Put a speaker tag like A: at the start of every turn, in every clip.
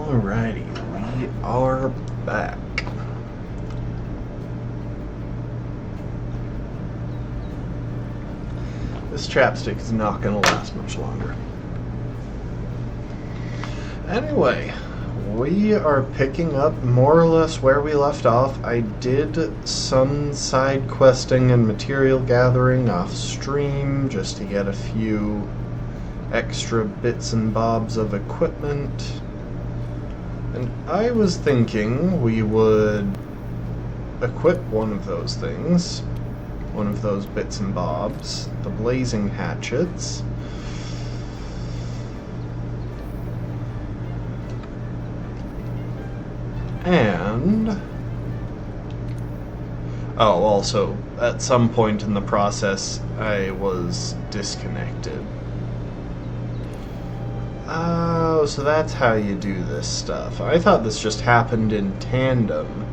A: Alrighty, we are back. This chapstick is not going to last much longer. Anyway, we are picking up more or less where we left off. I did some side questing and material gathering off stream just to get a few extra bits and bobs of equipment. And I was thinking we would equip one of those things, one of those bits and bobs, the blazing hatchets. And also, at some point in the process, I was disconnected. Oh, so that's how you do this stuff. I thought this just happened in tandem.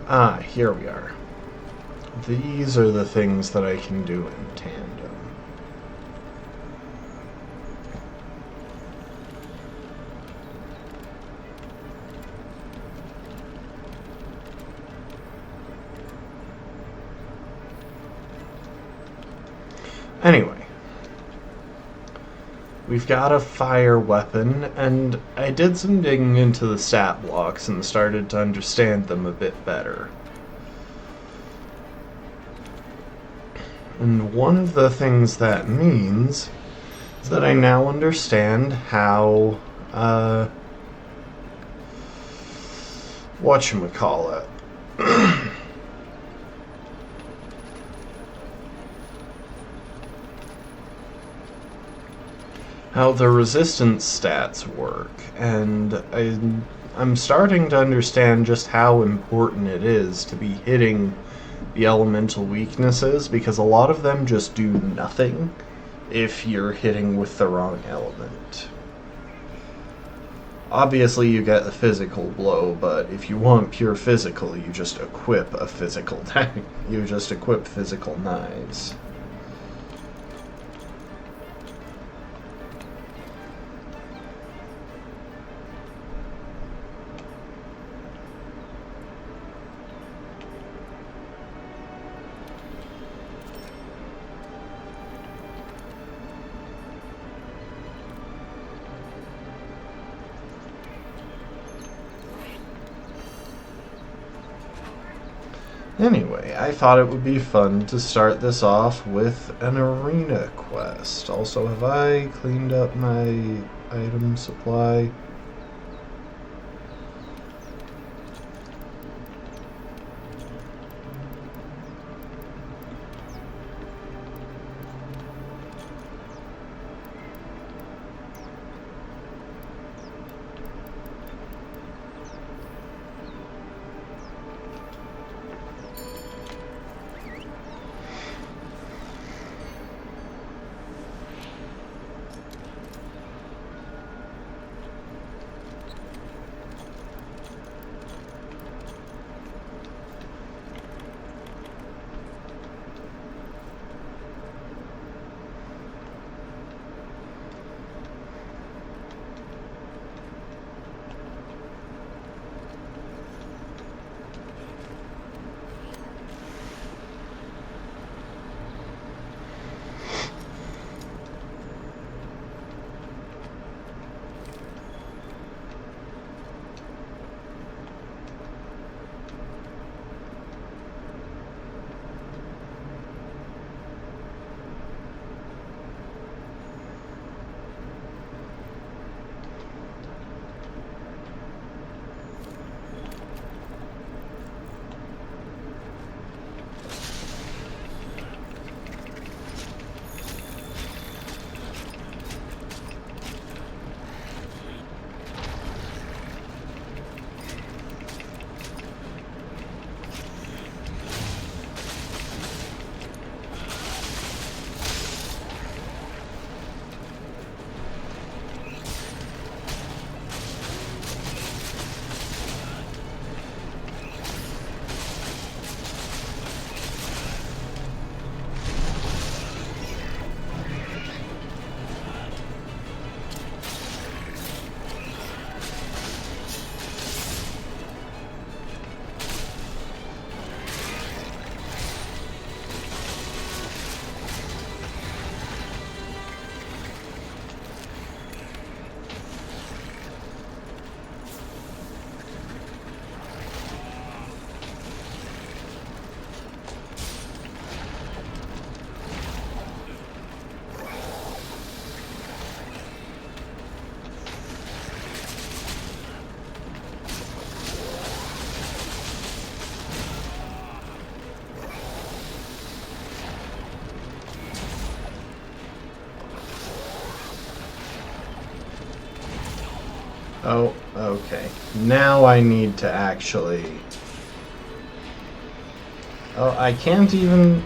A: Ah, here we are. These are the things that I can do in tandem. Anyway, we've got a fire weapon, and I did some digging into the stat blocks and started to understand them a bit better. And one of the things that means is that I now understand how, whatchamacallit, how the resistance stats work, and I'm starting to understand just how important it is to be hitting the elemental weaknesses, because a lot of them just do nothing if you're hitting with the wrong element. Obviously you get the physical blow, but if you want pure physical, you just equip a physical tank. You just equip physical knives. Anyway, I thought it would be fun to start this off with an arena quest. Also, have I cleaned up my item supply? Oh, okay. Now I need to actually... Oh, I can't even...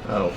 A: Oh.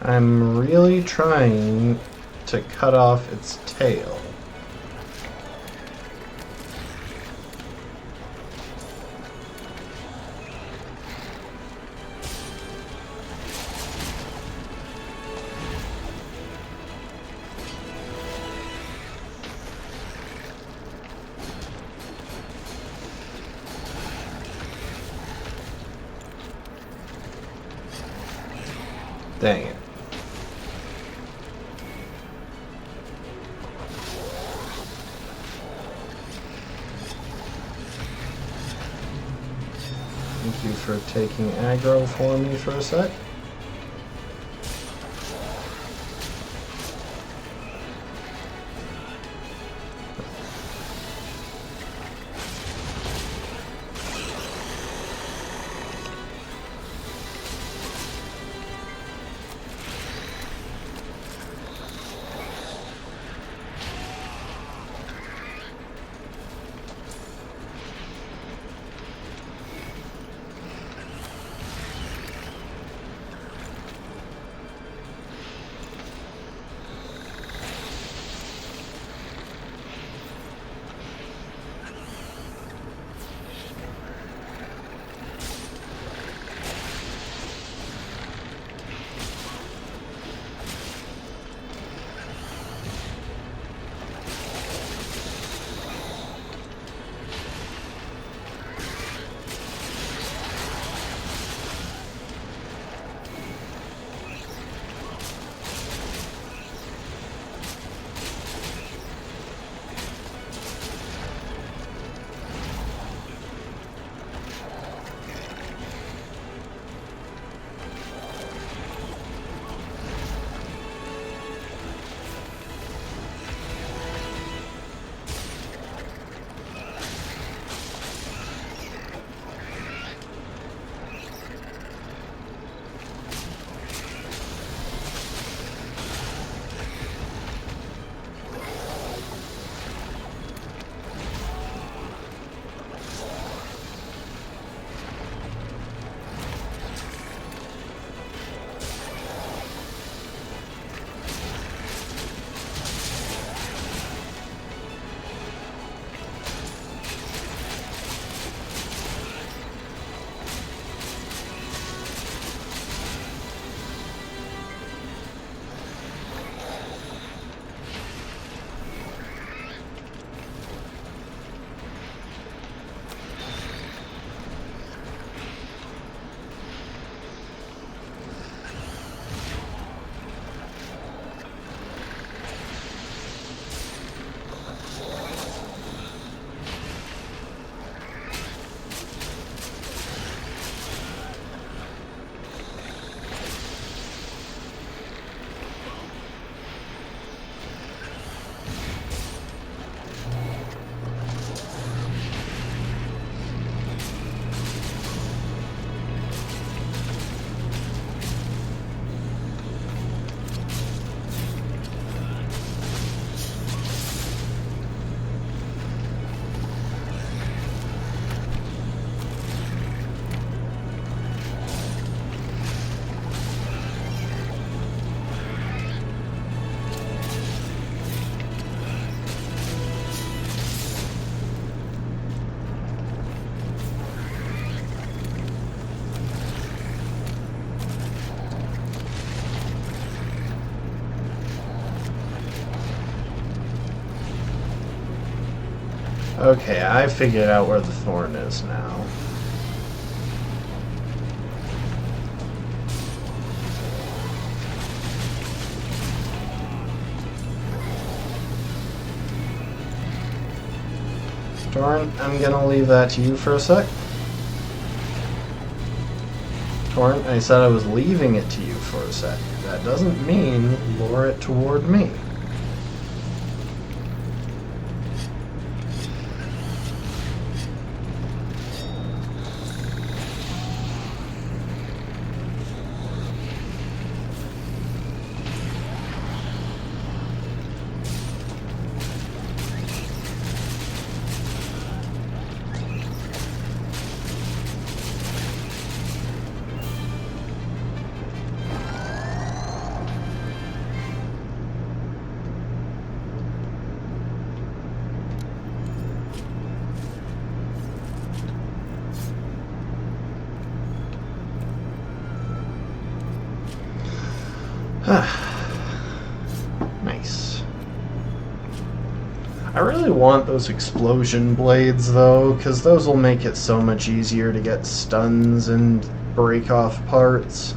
A: I'm really trying to cut off its tail. Dang it. Thank you for taking aggro for me for a sec. Okay, I figured out where the thorn is now. Torn, I'm gonna leave that to you for a sec. Torn, I said I was leaving it to you for a sec. That doesn't mean lure it toward me. Nice. I really want those explosion blades though, because those will make it so much easier to get stuns and break off parts,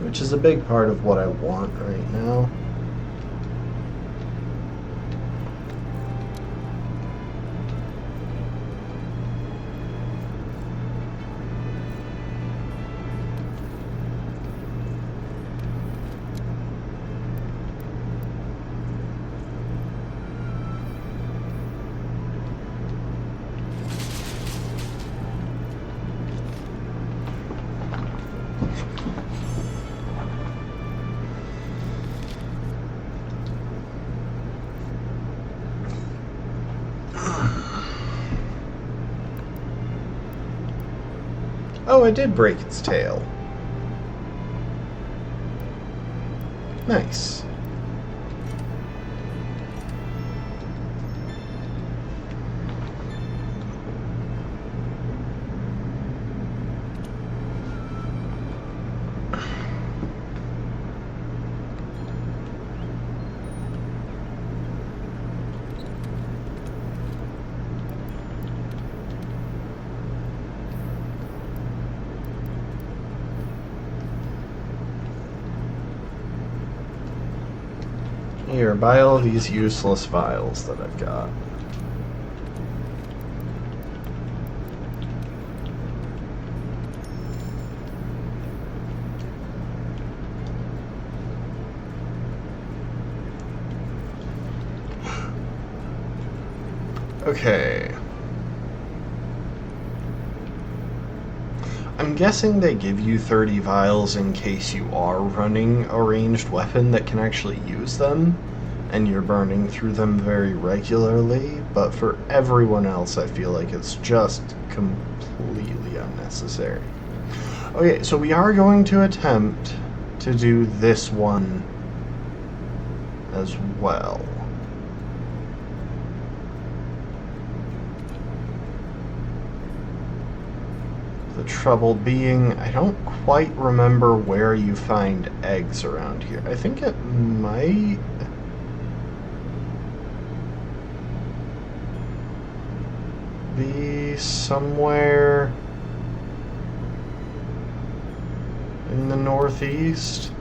A: which is a big part of what I want right now. Oh, I did break its tail. Nice. Here, buy all these useless vials that I've got. Okay. I'm guessing they give you 30 vials in case you are running a ranged weapon that can actually use them, and you're burning through them very regularly, but for everyone else I feel like it's just completely unnecessary. Okay, so we are going to attempt to do this one as well. The trouble being, I don't quite remember where you find eggs around here. I think it might... be somewhere in the northeast.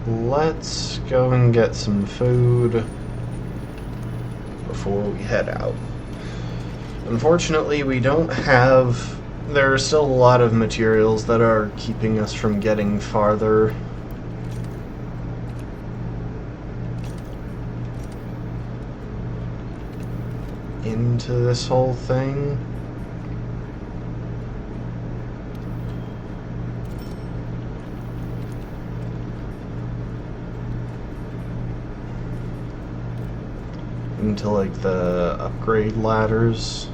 A: Let's go and get some food before we head out. Unfortunately, we don't have... There are still a lot of materials that are keeping us from getting farther. Into this whole thing. Into like the upgrade ladders.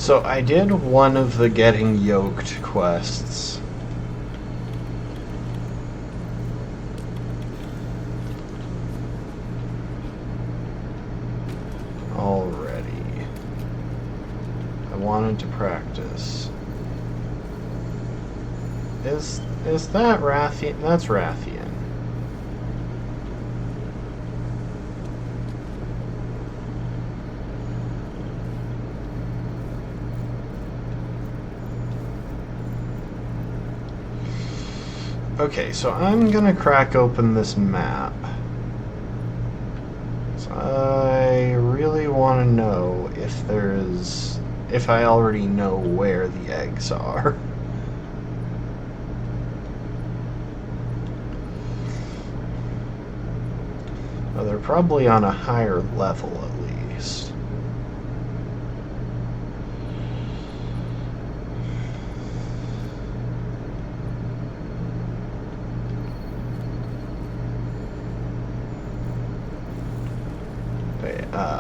A: So I did one of the getting yoked quests. Already. I wanted to practice. Is that Rathian? That's Rathian. Okay, so I'm gonna crack open this map. So I really want to know if I already know where the eggs are. Well, they're probably on a higher level at least.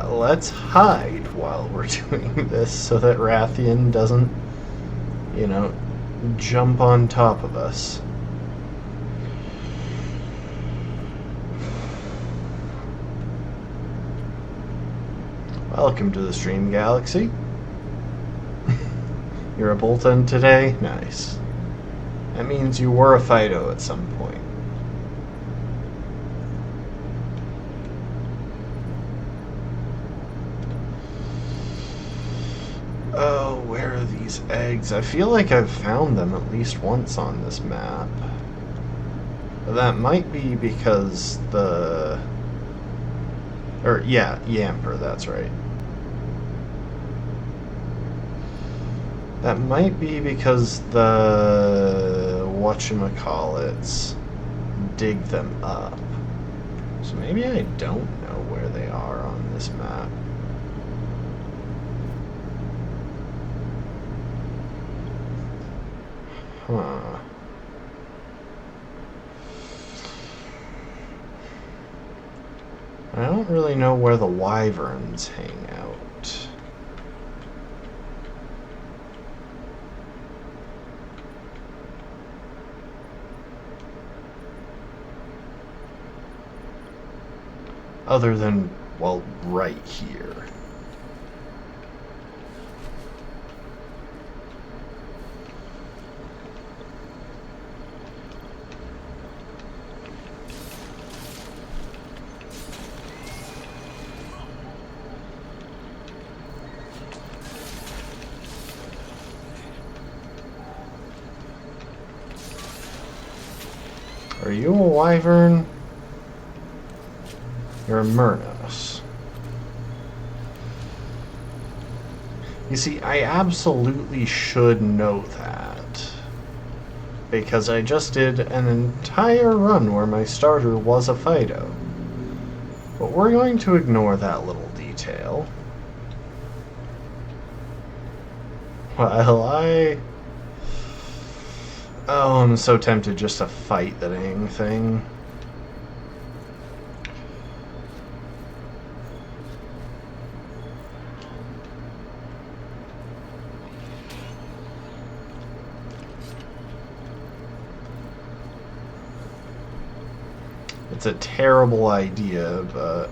A: Let's hide while we're doing this so that Rathian doesn't, jump on top of us. Welcome to the Stream Galaxy. You're a Bolton today? Nice. That means you were a Fido at some point. Oh, where are these eggs? I feel like I've found them at least once on this map. That might be because Yamper, that's right. That might be because the whatchamacallits dig them up. So maybe I don't know where they are on this map. Huh. I don't really know where the wyverns hang out. Other than, well, right here. Are you a wyvern? You're a Murnos. You see, I absolutely should know that. Because I just did an entire run where my starter was a Fido. But we're going to ignore that little detail. While Oh, I'm so tempted just to fight the dang thing. It's a terrible idea, but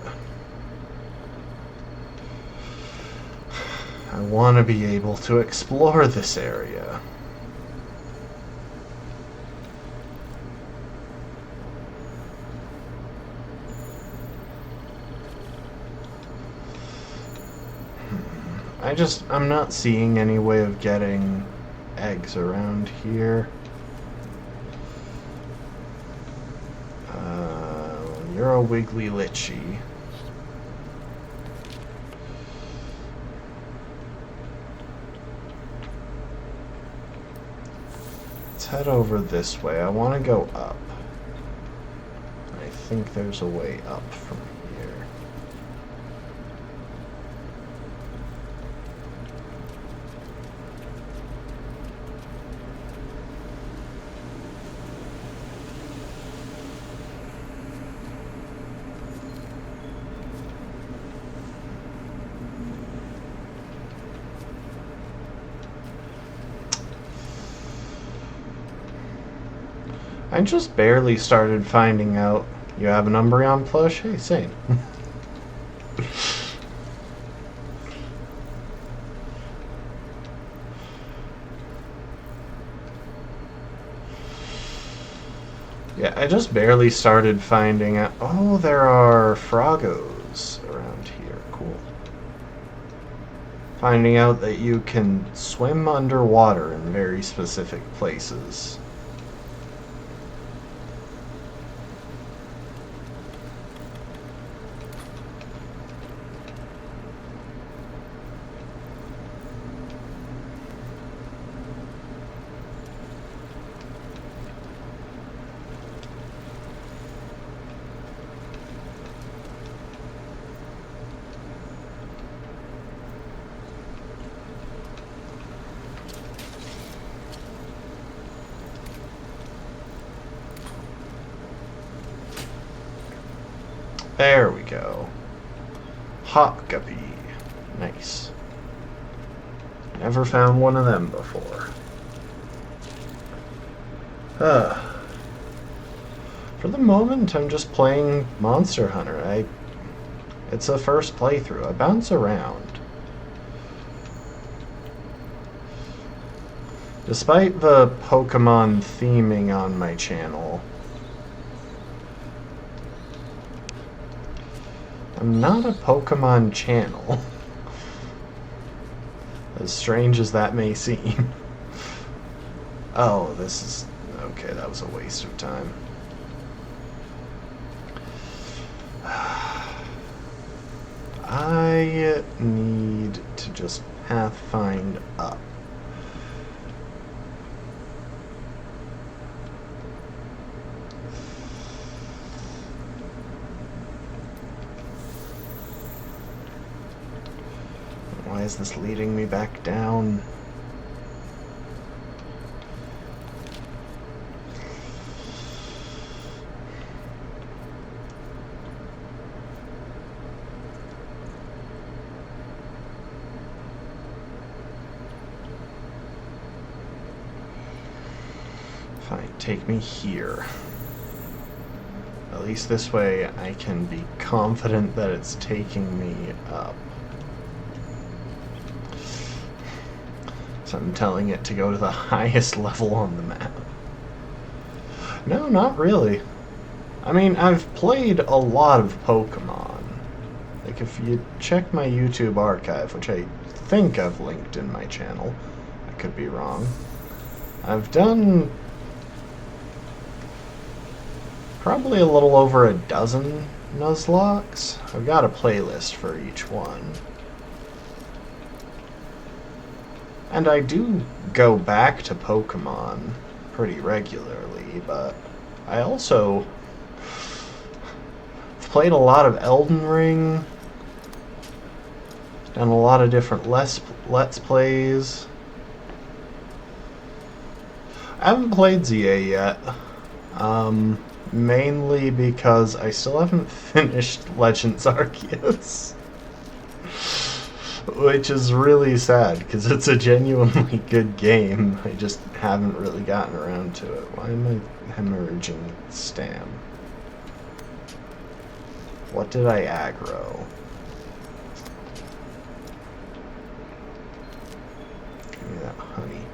A: I want to be able to explore this area. I'm not seeing any way of getting eggs around here. You're a wiggly litchi. Let's head over this way. I want to go up. I think there's a way up from here. I just barely started finding out you have an Umbreon plush. Hey, same. Yeah, I just barely started finding out. Oh, there are Froggos around here. Cool. Finding out that you can swim underwater in very specific places. There we go. Hop Guppy. Nice. Never found one of them before. For the moment, I'm just playing Monster Hunter. It's a first playthrough. I bounce around. Despite the Pokemon theming on my channel, I'm not a Pokemon channel. As strange as that may seem. Oh, this is... okay, that was a waste of time. I need to just pathfind up. Why is this leading me back down? Fine, take me here. At least this way I can be confident that it's taking me up. So I'm telling it to go to the highest level on the map. No, not really. I mean, I've played a lot of Pokemon. Like, if you check my YouTube archive, which I think I've linked in my channel, I could be wrong, I've done probably a little over a dozen Nuzlockes. I've got a playlist for each one. And I do go back to Pokemon pretty regularly, but I also have played a lot of Elden Ring, done a lot of different Let's Plays. I haven't played ZA yet, mainly because I still haven't finished Legends Arceus. Which is really sad, because it's a genuinely good game. I just haven't really gotten around to it. Why am I hemorrhaging Stam? What did I aggro? Give me that honey.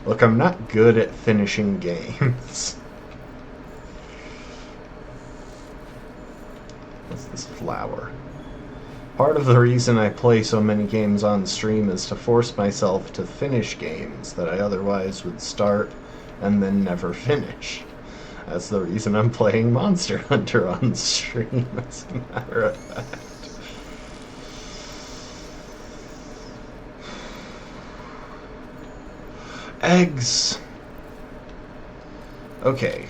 A: Look, I'm not good at finishing games. What's this flower? Part of the reason I play so many games on stream is to force myself to finish games that I otherwise would start and then never finish. That's the reason I'm playing Monster Hunter on stream, as a matter of fact. Eggs! Okay.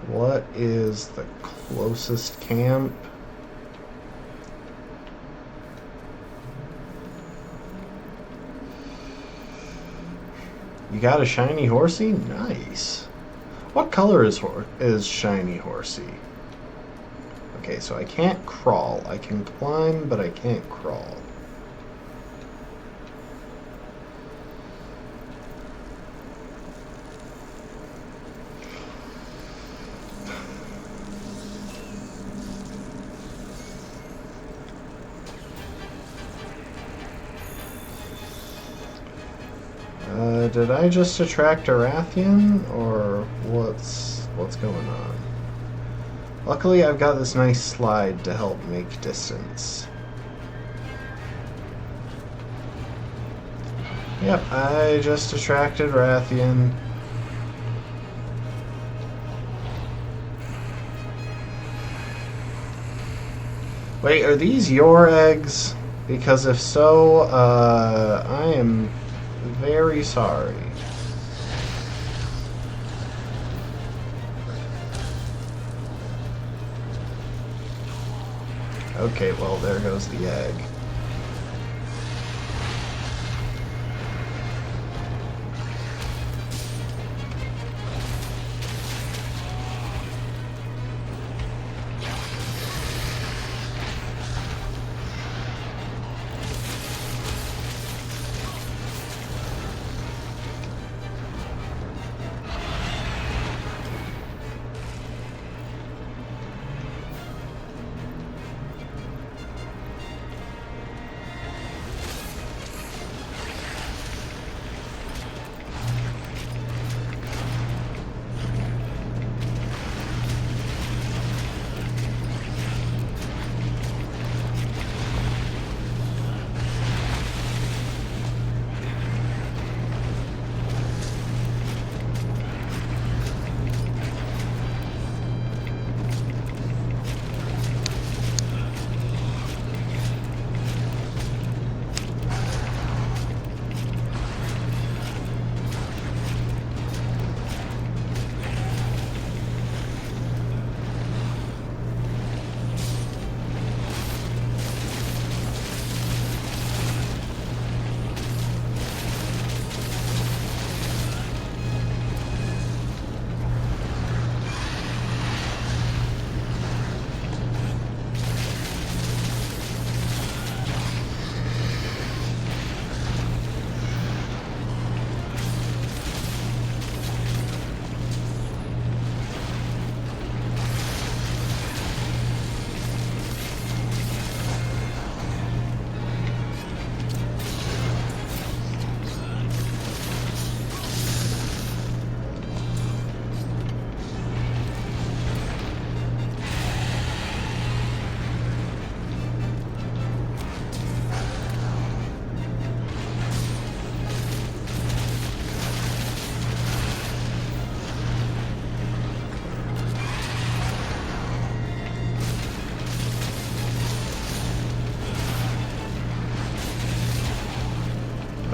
A: What is the closest camp? You got a shiny horsey? Nice. What color is shiny horsey? Okay, so I can't crawl. I can climb, but I can't crawl. did I just attract a Rathian, or what's going on? Luckily, I've got this nice slide to help make distance. Yep, I just attracted Rathian. Wait, are these your eggs? Because if so, I am very sorry. Okay, well, there goes the egg.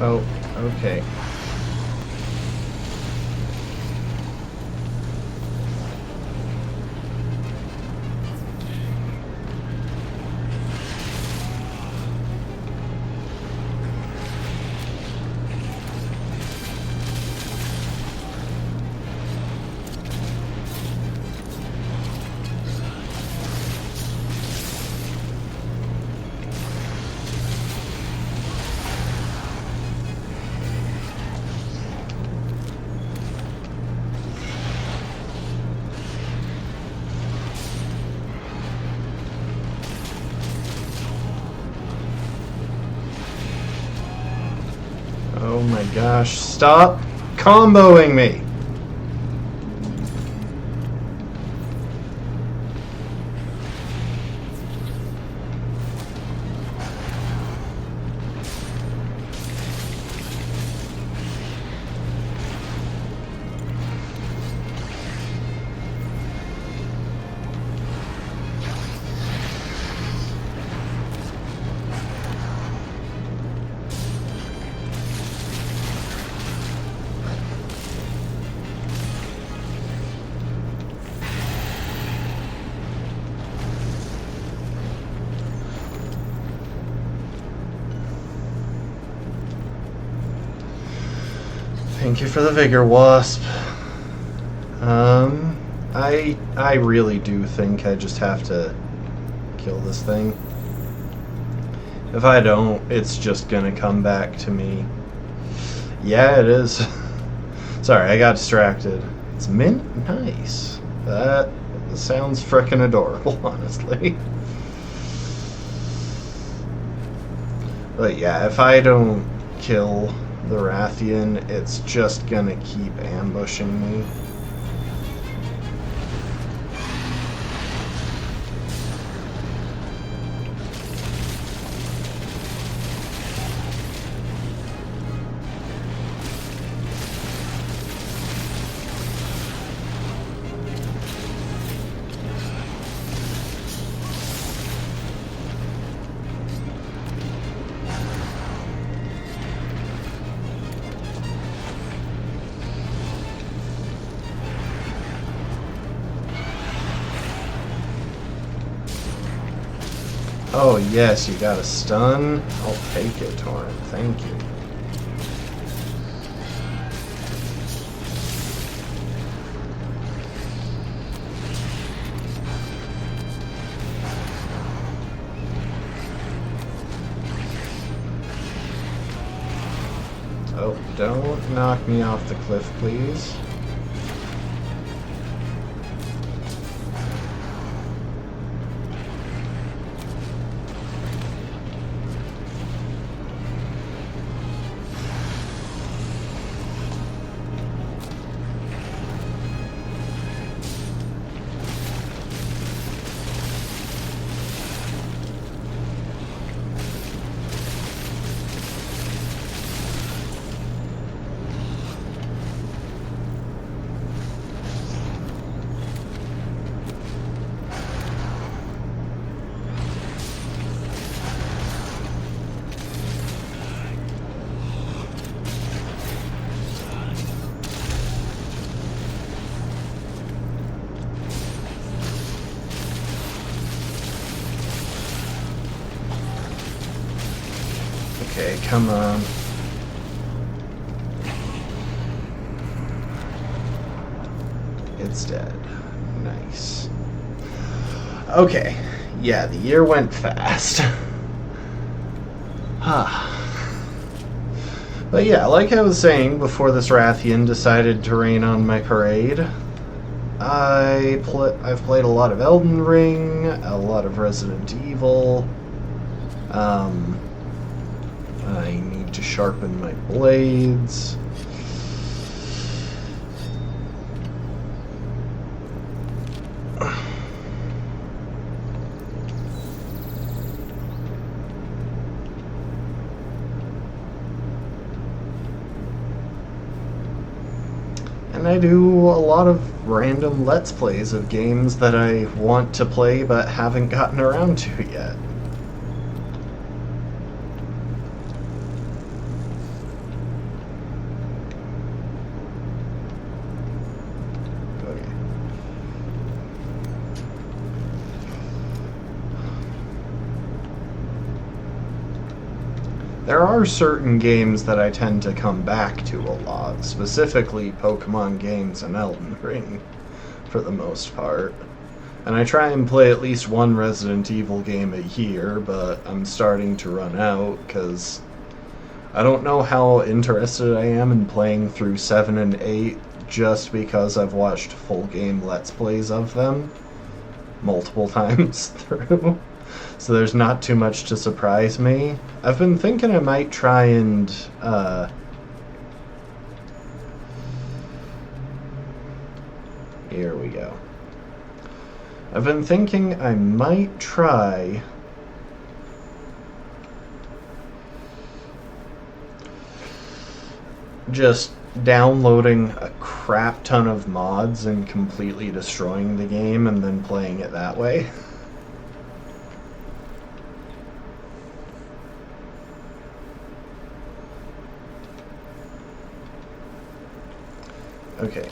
A: Oh, okay. Oh my gosh, stop comboing me! Thank you for the vigor, Wasp. I really do think I just have to kill this thing. If I don't, it's just gonna come back to me. Yeah, it is. Sorry, I got distracted. It's mint? Nice. That sounds frickin' adorable, honestly. But yeah, if I don't kill the Rathian, it's just gonna keep ambushing me. Oh yes, you got a stun? I'll take it, Torrent. Thank you. Oh, don't knock me off the cliff, please. Okay, come on. It's dead. Nice. Okay. Yeah, the year went fast. But yeah, like I was saying before this Rathian decided to rain on my parade, I've played a lot of Elden Ring, a lot of Resident Evil. I need to sharpen my blades. And I do a lot of random Let's Plays of games that I want to play but haven't gotten around to yet. There are certain games that I tend to come back to a lot, specifically Pokemon games and Elden Ring, for the most part. And I try and play at least one Resident Evil game a year, but I'm starting to run out, because I don't know how interested I am in playing through 7 and 8, just because I've watched full game Let's Plays of them multiple times through. So there's not too much to surprise me. I've been thinking I might try and here we go. I've been thinking I might try just downloading a crap ton of mods and completely destroying the game and then playing it that way. Okay,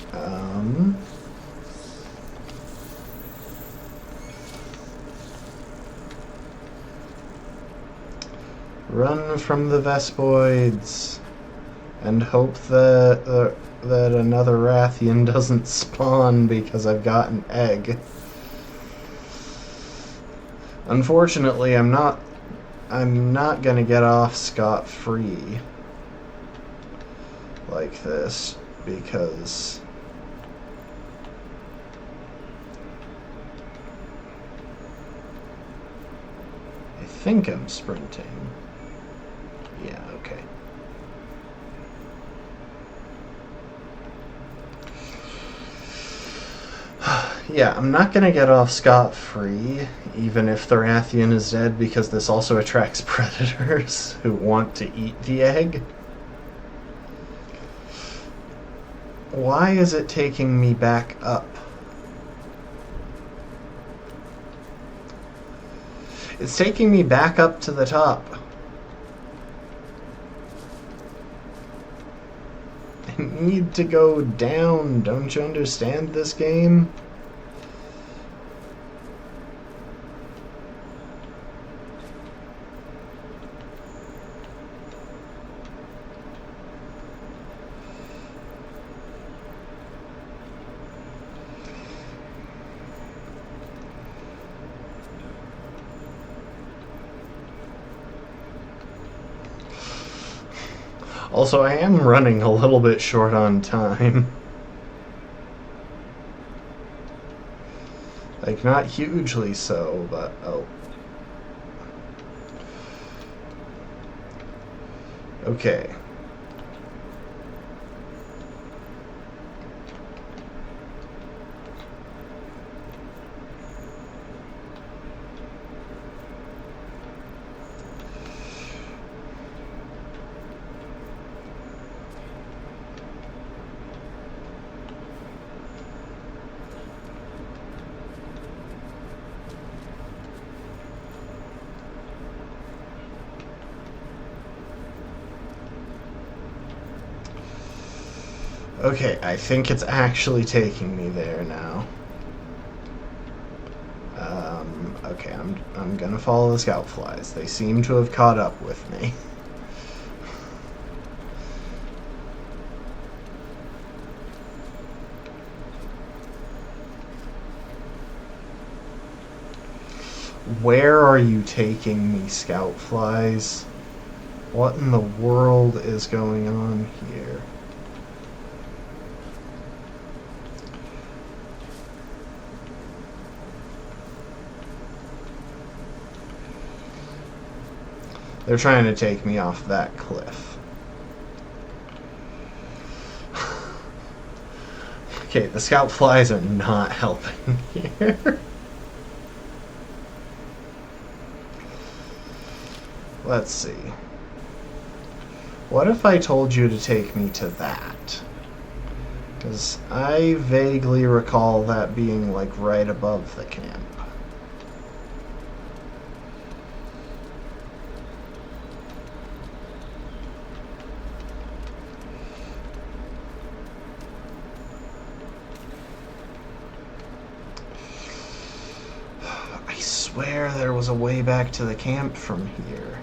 A: run from the Vespoids and hope that that another Rathian doesn't spawn because I've got an egg. Unfortunately, I'm not gonna get off scot-free like this, because I think I'm sprinting. Yeah, okay. Yeah, I'm not gonna get off scot-free, even if the Rathian is dead, because this also attracts predators who want to eat the egg. Why is it taking me back up? It's taking me back up to the top. I need to go down. Don't you understand this game? Also, I am running a little bit short on time. Like, not hugely so, but oh. Okay. Okay, I think it's actually taking me there now. Okay, I'm gonna follow the scout flies. They seem to have caught up with me. Where are you taking me, scout flies? What in the world is going on here? They're trying to take me off that cliff. Okay, the scout flies are not helping here. Let's see. What if I told you to take me to that? Because I vaguely recall that being like right above the camp. I swear there was a way back to the camp from here.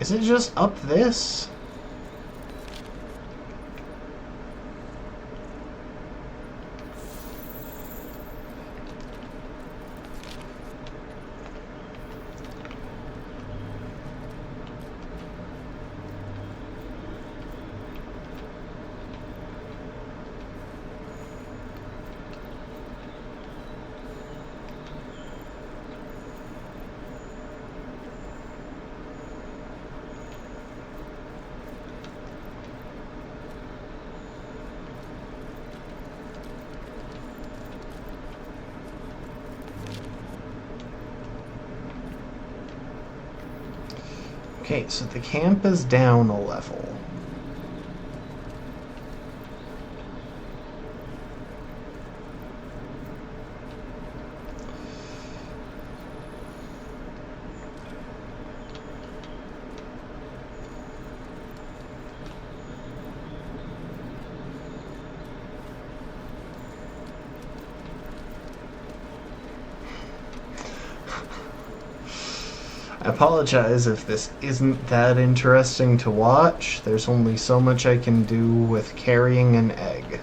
A: Is it just up this? Okay, so the camp is down a level. I apologize if this isn't that interesting to watch. There's only so much I can do with carrying an egg.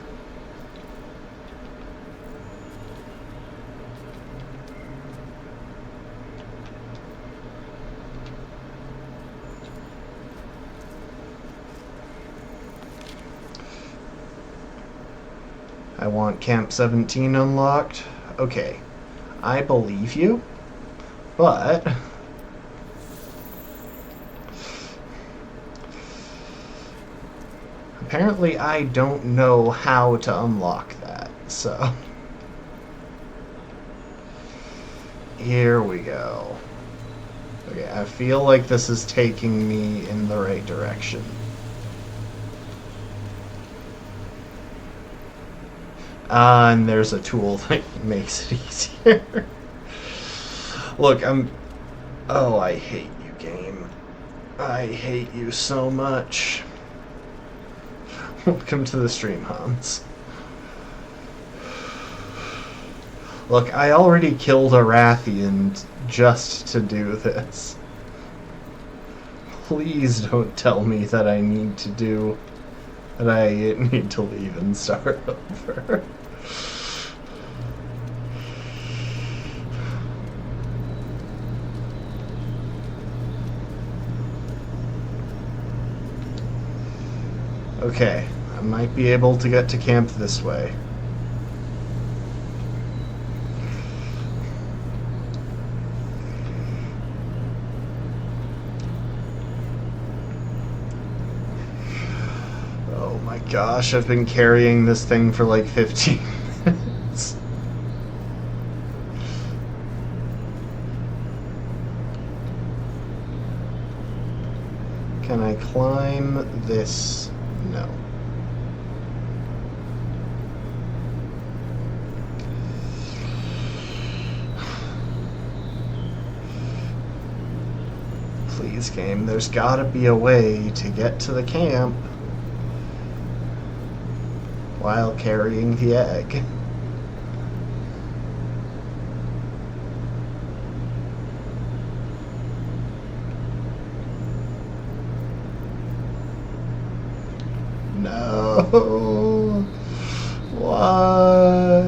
A: I want Camp 17 unlocked. Okay, I believe you, but apparently I don't know how to unlock that, so... Here we go. Okay, I feel like this is taking me in the right direction. And there's a tool that makes it easier. Look, Oh, I hate you, game. I hate you so much. Welcome to the stream, Hans. Look, I already killed a Rathian just to do this. Please don't tell me that I need to leave and start over. Okay, I might be able to get to camp this way. Oh my gosh, I've been carrying this thing for like 15 minutes. Can I climb this? No. Please, game, there's gotta be a way to get to the camp while carrying the egg. No. Why?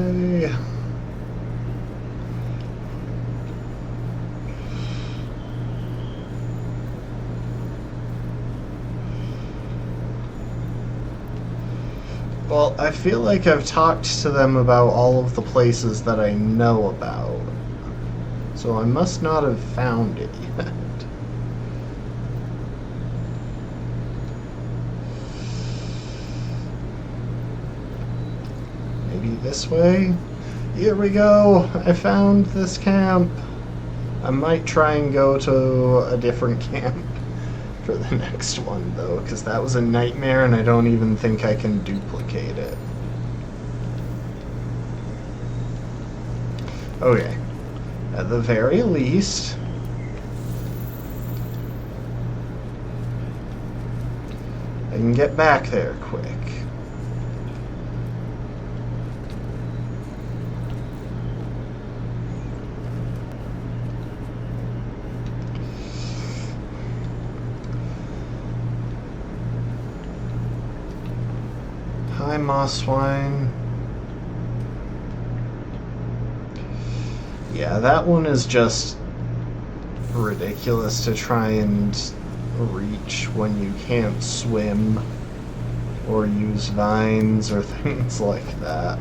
A: Well, I feel like I've talked to them about all of the places that I know about. So I must not have found it yet. Maybe this way? Here we go! I found this camp! I might try and go to a different camp for the next one, though, because that was a nightmare and I don't even think I can duplicate it. Okay. At the very least, I can get back there quick. Hi, Mosswine. Yeah, that one is just ridiculous to try and reach when you can't swim or use vines or things like that.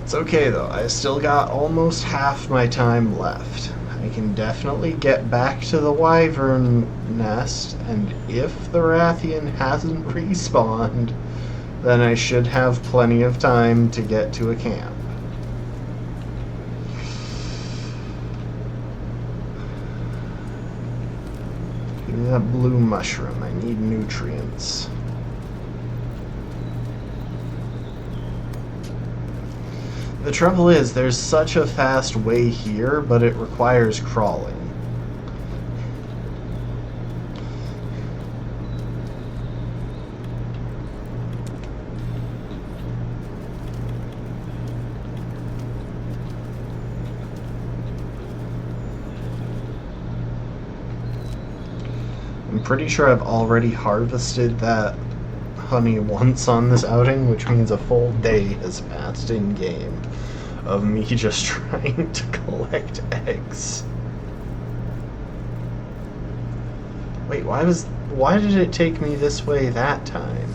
A: It's okay though, I still got almost half my time left. I can definitely get back to the wyvern nest, and if the Rathian hasn't respawned, then I should have plenty of time to get to a camp. Give me that blue mushroom. I need nutrients. The trouble is, there's such a fast way here, but it requires crawling. I'm pretty sure I've already harvested that honey once on this outing, which means a full day has passed in-game of me just trying to collect eggs. Wait, why did it take me this way that time?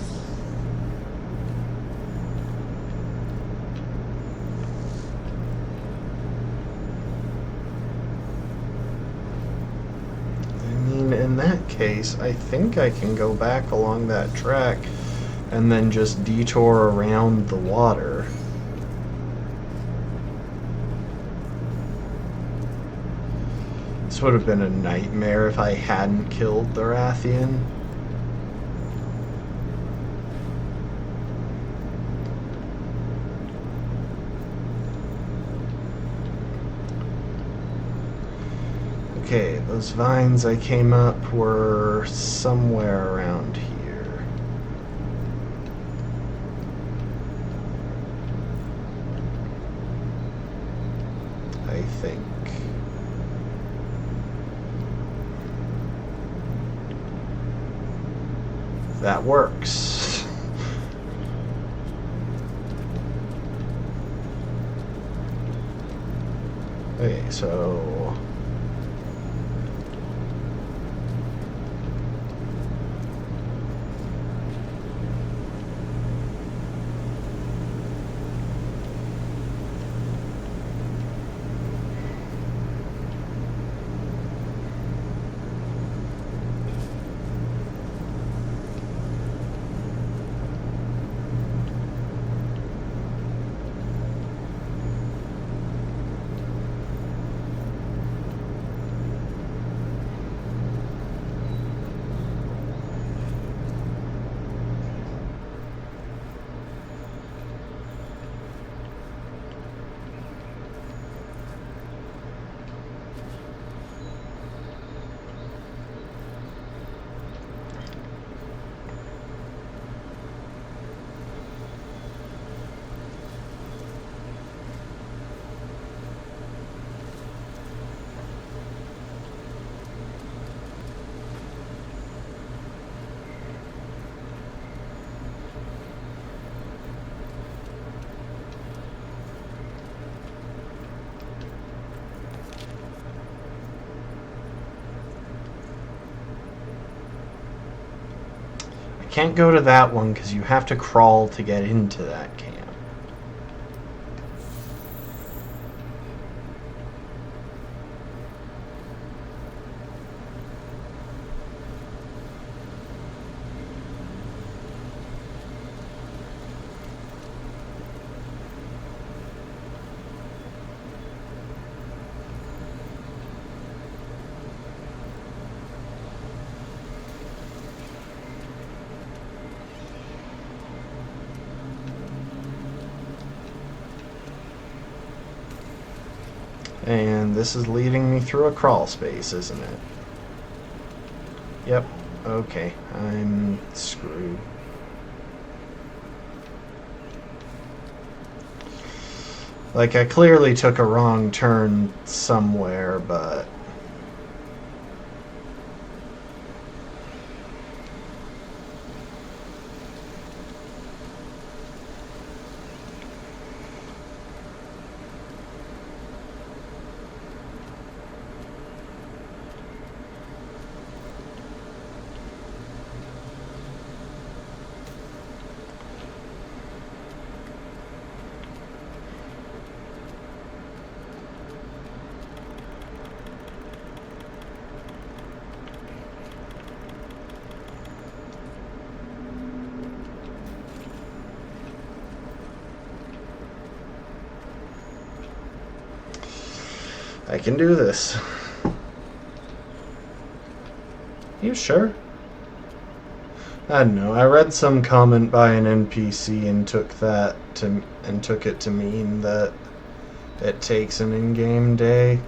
A: In that case, I think I can go back along that track and then just detour around the water. This would have been a nightmare if I hadn't killed the Rathian. Okay, those vines I came up were somewhere around here. I think. That works. Okay, so can't go to that one because you have to crawl to get into that camp. And this is leading me through a crawl space, isn't it? Yep. Okay. I'm screwed. Like, I clearly took a wrong turn somewhere, but I can do this. You sure? I don't know. I read some comment by an NPC and took it to mean that it takes an in-game day.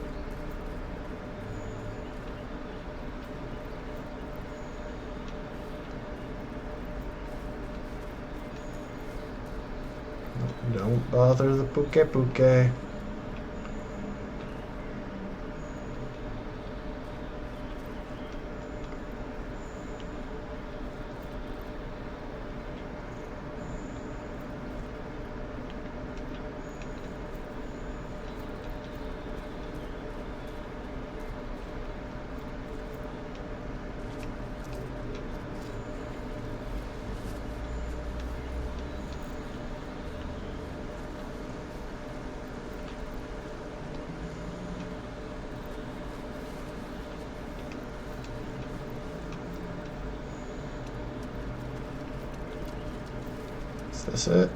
A: Don't bother the Puke. Is this it?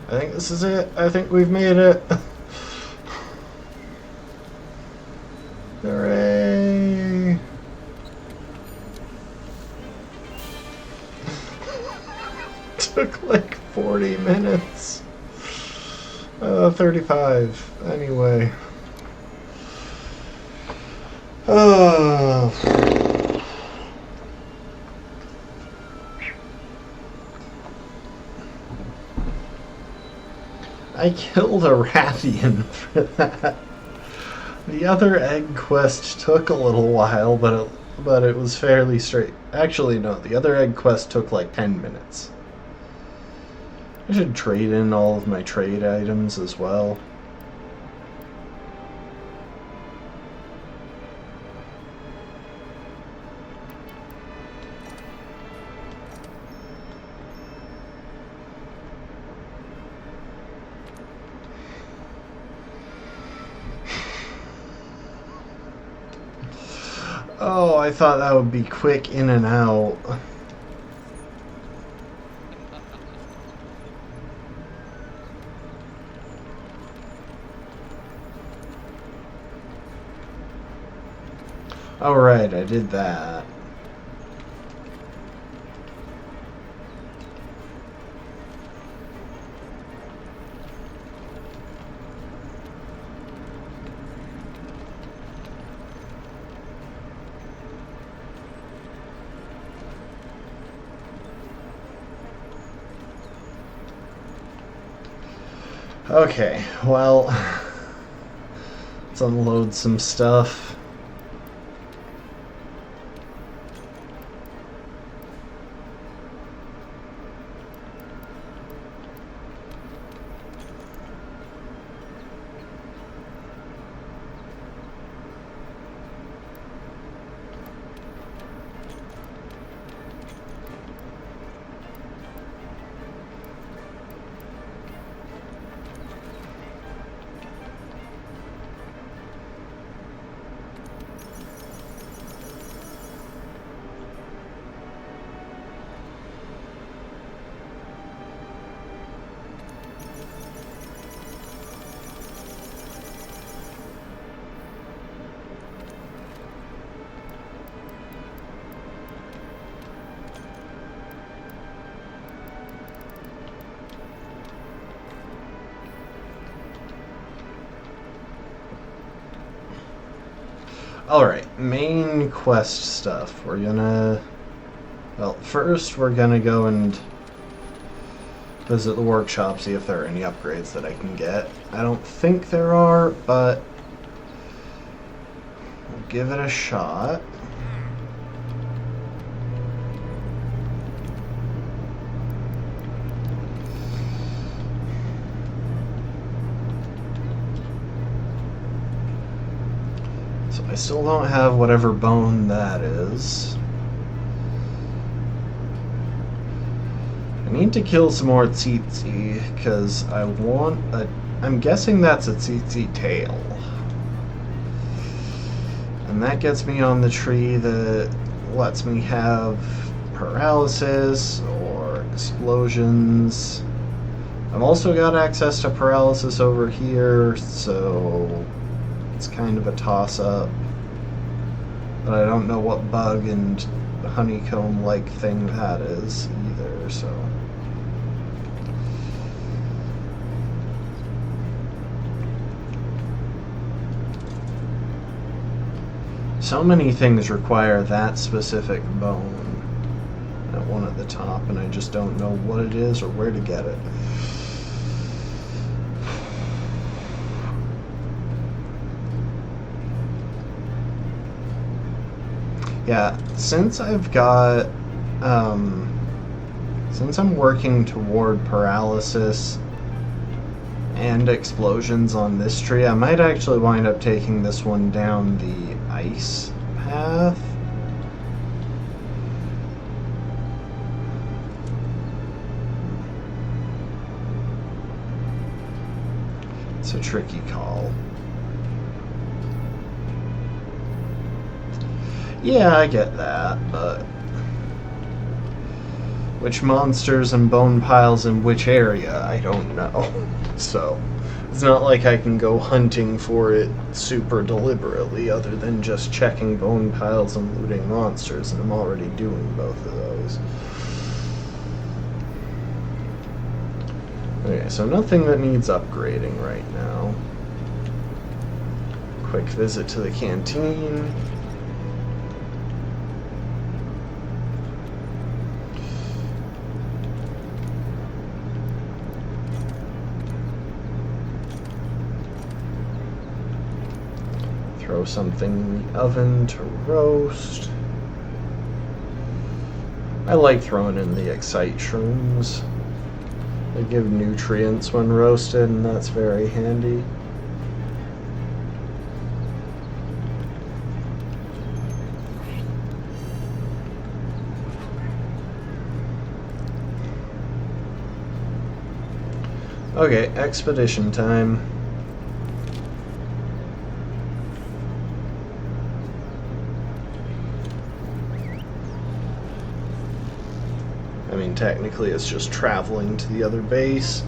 A: I think this is it. I think we've made it. Hooray! Took like 40 minutes. 35. Anyway. I killed a Rathian for that. The other egg quest took a little while, but it was fairly straight. Actually, no, the other egg quest took like 10 minutes. I should trade in all of my trade items as well. Oh, I thought that would be quick in and out. Alright, I did that. Okay, well, let's unload some stuff. Alright, main quest stuff. We're gonna... Well, first we're gonna go and visit the workshop, see if there are any upgrades that I can get. I don't think there are, but we'll give it a shot. So I still don't have whatever bone that is. I need to kill some more tsetse, because I want a... I'm guessing that's a tsetse tail. And that gets me on the tree that lets me have paralysis or explosions. I've also got access to paralysis over here, so it's kind of a toss-up. But I don't know what bug and honeycomb-like thing that is either, so... So many things require that specific bone. That one at the top, and I just don't know what it is or where to get it. Yeah, since I've got, since I'm working toward paralysis and explosions on this tree, I might actually wind up taking this one down the ice path. It's a tricky call. Yeah, I get that, but Which monsters and bone piles in which area, I don't know. So, it's not like I can go hunting for it super deliberately, other than just checking bone piles and looting monsters, and I'm already doing both of those. Okay, so nothing that needs upgrading right now. Quick visit to the canteen. Throw something in the oven to roast. I like throwing in the Excite shrooms. They give nutrients when roasted, and that's very handy. Okay, expedition time. I mean, technically it's just traveling to the other base.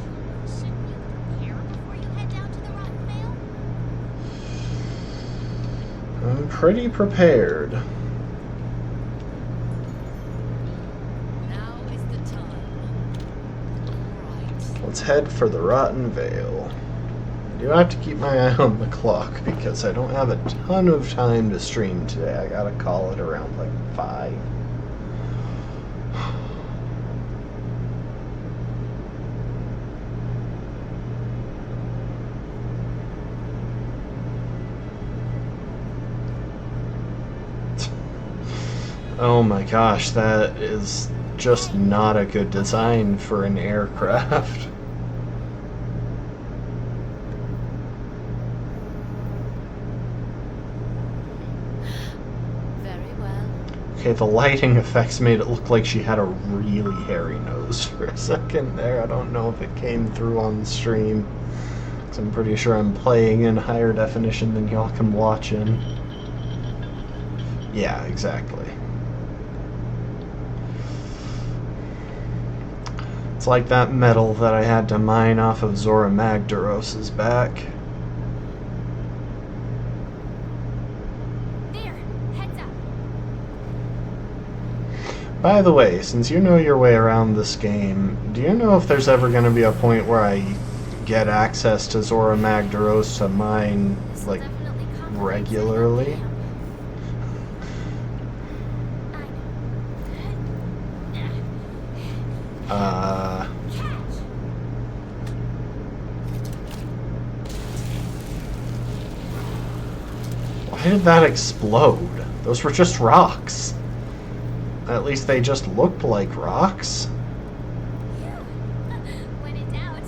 B: Shouldn't you prepare before you head down to the Rotten Vale?
A: I'm pretty prepared.
B: Now is the time. Right.
A: Let's head for the Rotten Vale. I do have to keep my eye on the clock because I don't have a ton of time to stream today. I gotta call it around like 5. Oh my gosh, that is just not a good design for an aircraft.
B: Very well.
A: Okay, the lighting effects made it look like she had a really hairy nose for a second there. I don't know if it came through on stream, 'cause I'm pretty sure I'm playing in higher definition than y'all can watch in. Yeah, exactly. It's like that metal that I had to mine off of Zora Magdaros's back.
B: There, heads up.
A: By the way, since you know your way around this game, do you know if there's ever going to be a point where I get access to Zora Magdaros to mine,
B: This
A: like,
B: definitely compromises
A: regularly?
B: the
A: Uh,
B: Catch.
A: why did that explode? Those were just rocks. At least they just looked like rocks.
B: When in doubt,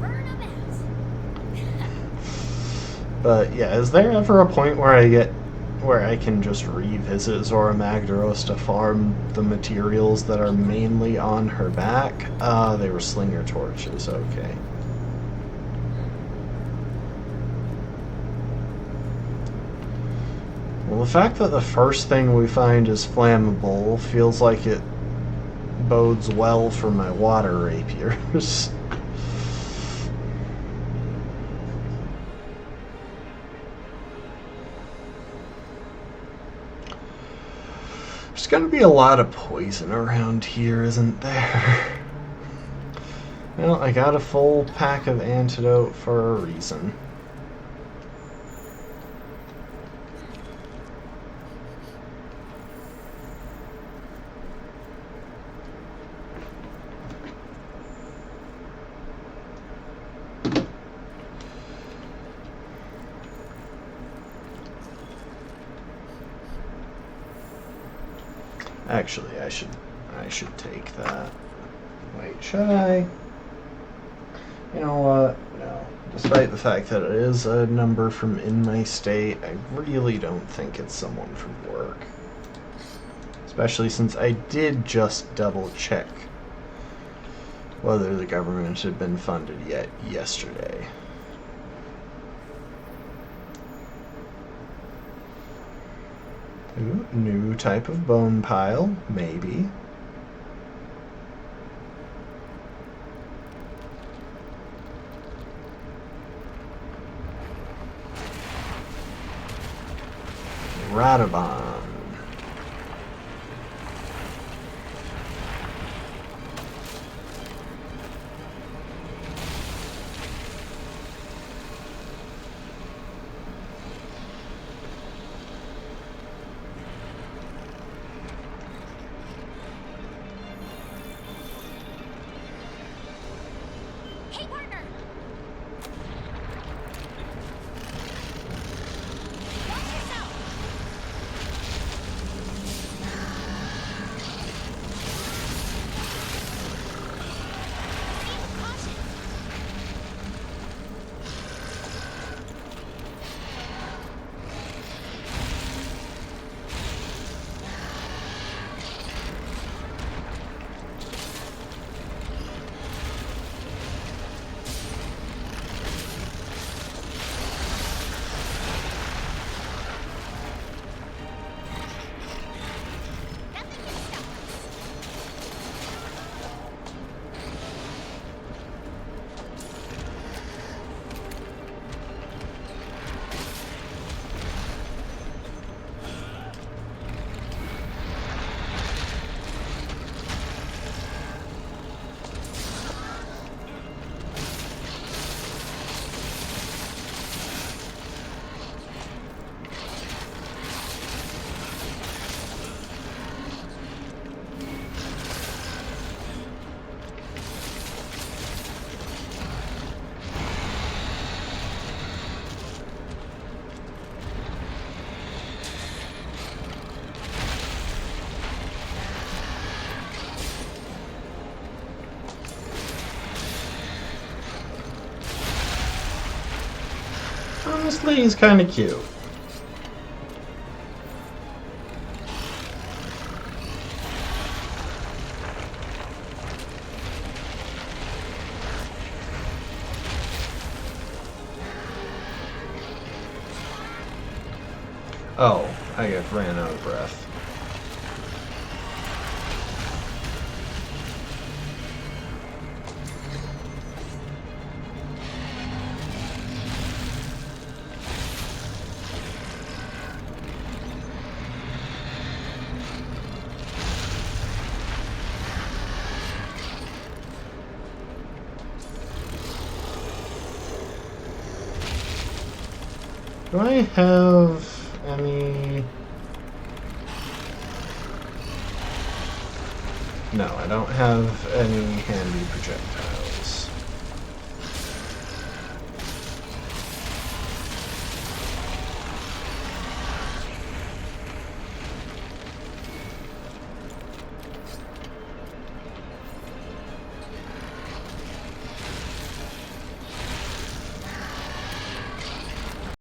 B: burn 'em out.
A: But yeah, is there ever a point where I can just revisit Zora Magdaros to farm the materials that are mainly on her back? They were slinger torches, okay. Well, the fact that the first thing we find is flammable feels like it bodes well for my water rapiers. There's gonna be a lot of poison around here, isn't there? Well, I got a full pack of antidote for a reason. Actually, I should take that. Wait, should I? You know what? No. Despite the fact that it is a number from in my state, I really don't think it's someone from work. Especially since I did just double check whether the government had been funded yet yesterday. Ooh, new type of bone pile, maybe. Radabon.
B: Hey, partner. Watch yourself. Proceed with caution. Nothing can stop us.
A: Honestly, he's kind of cute. Oh, I ran out of breath. Do I have any... No, I don't have any handy projectiles.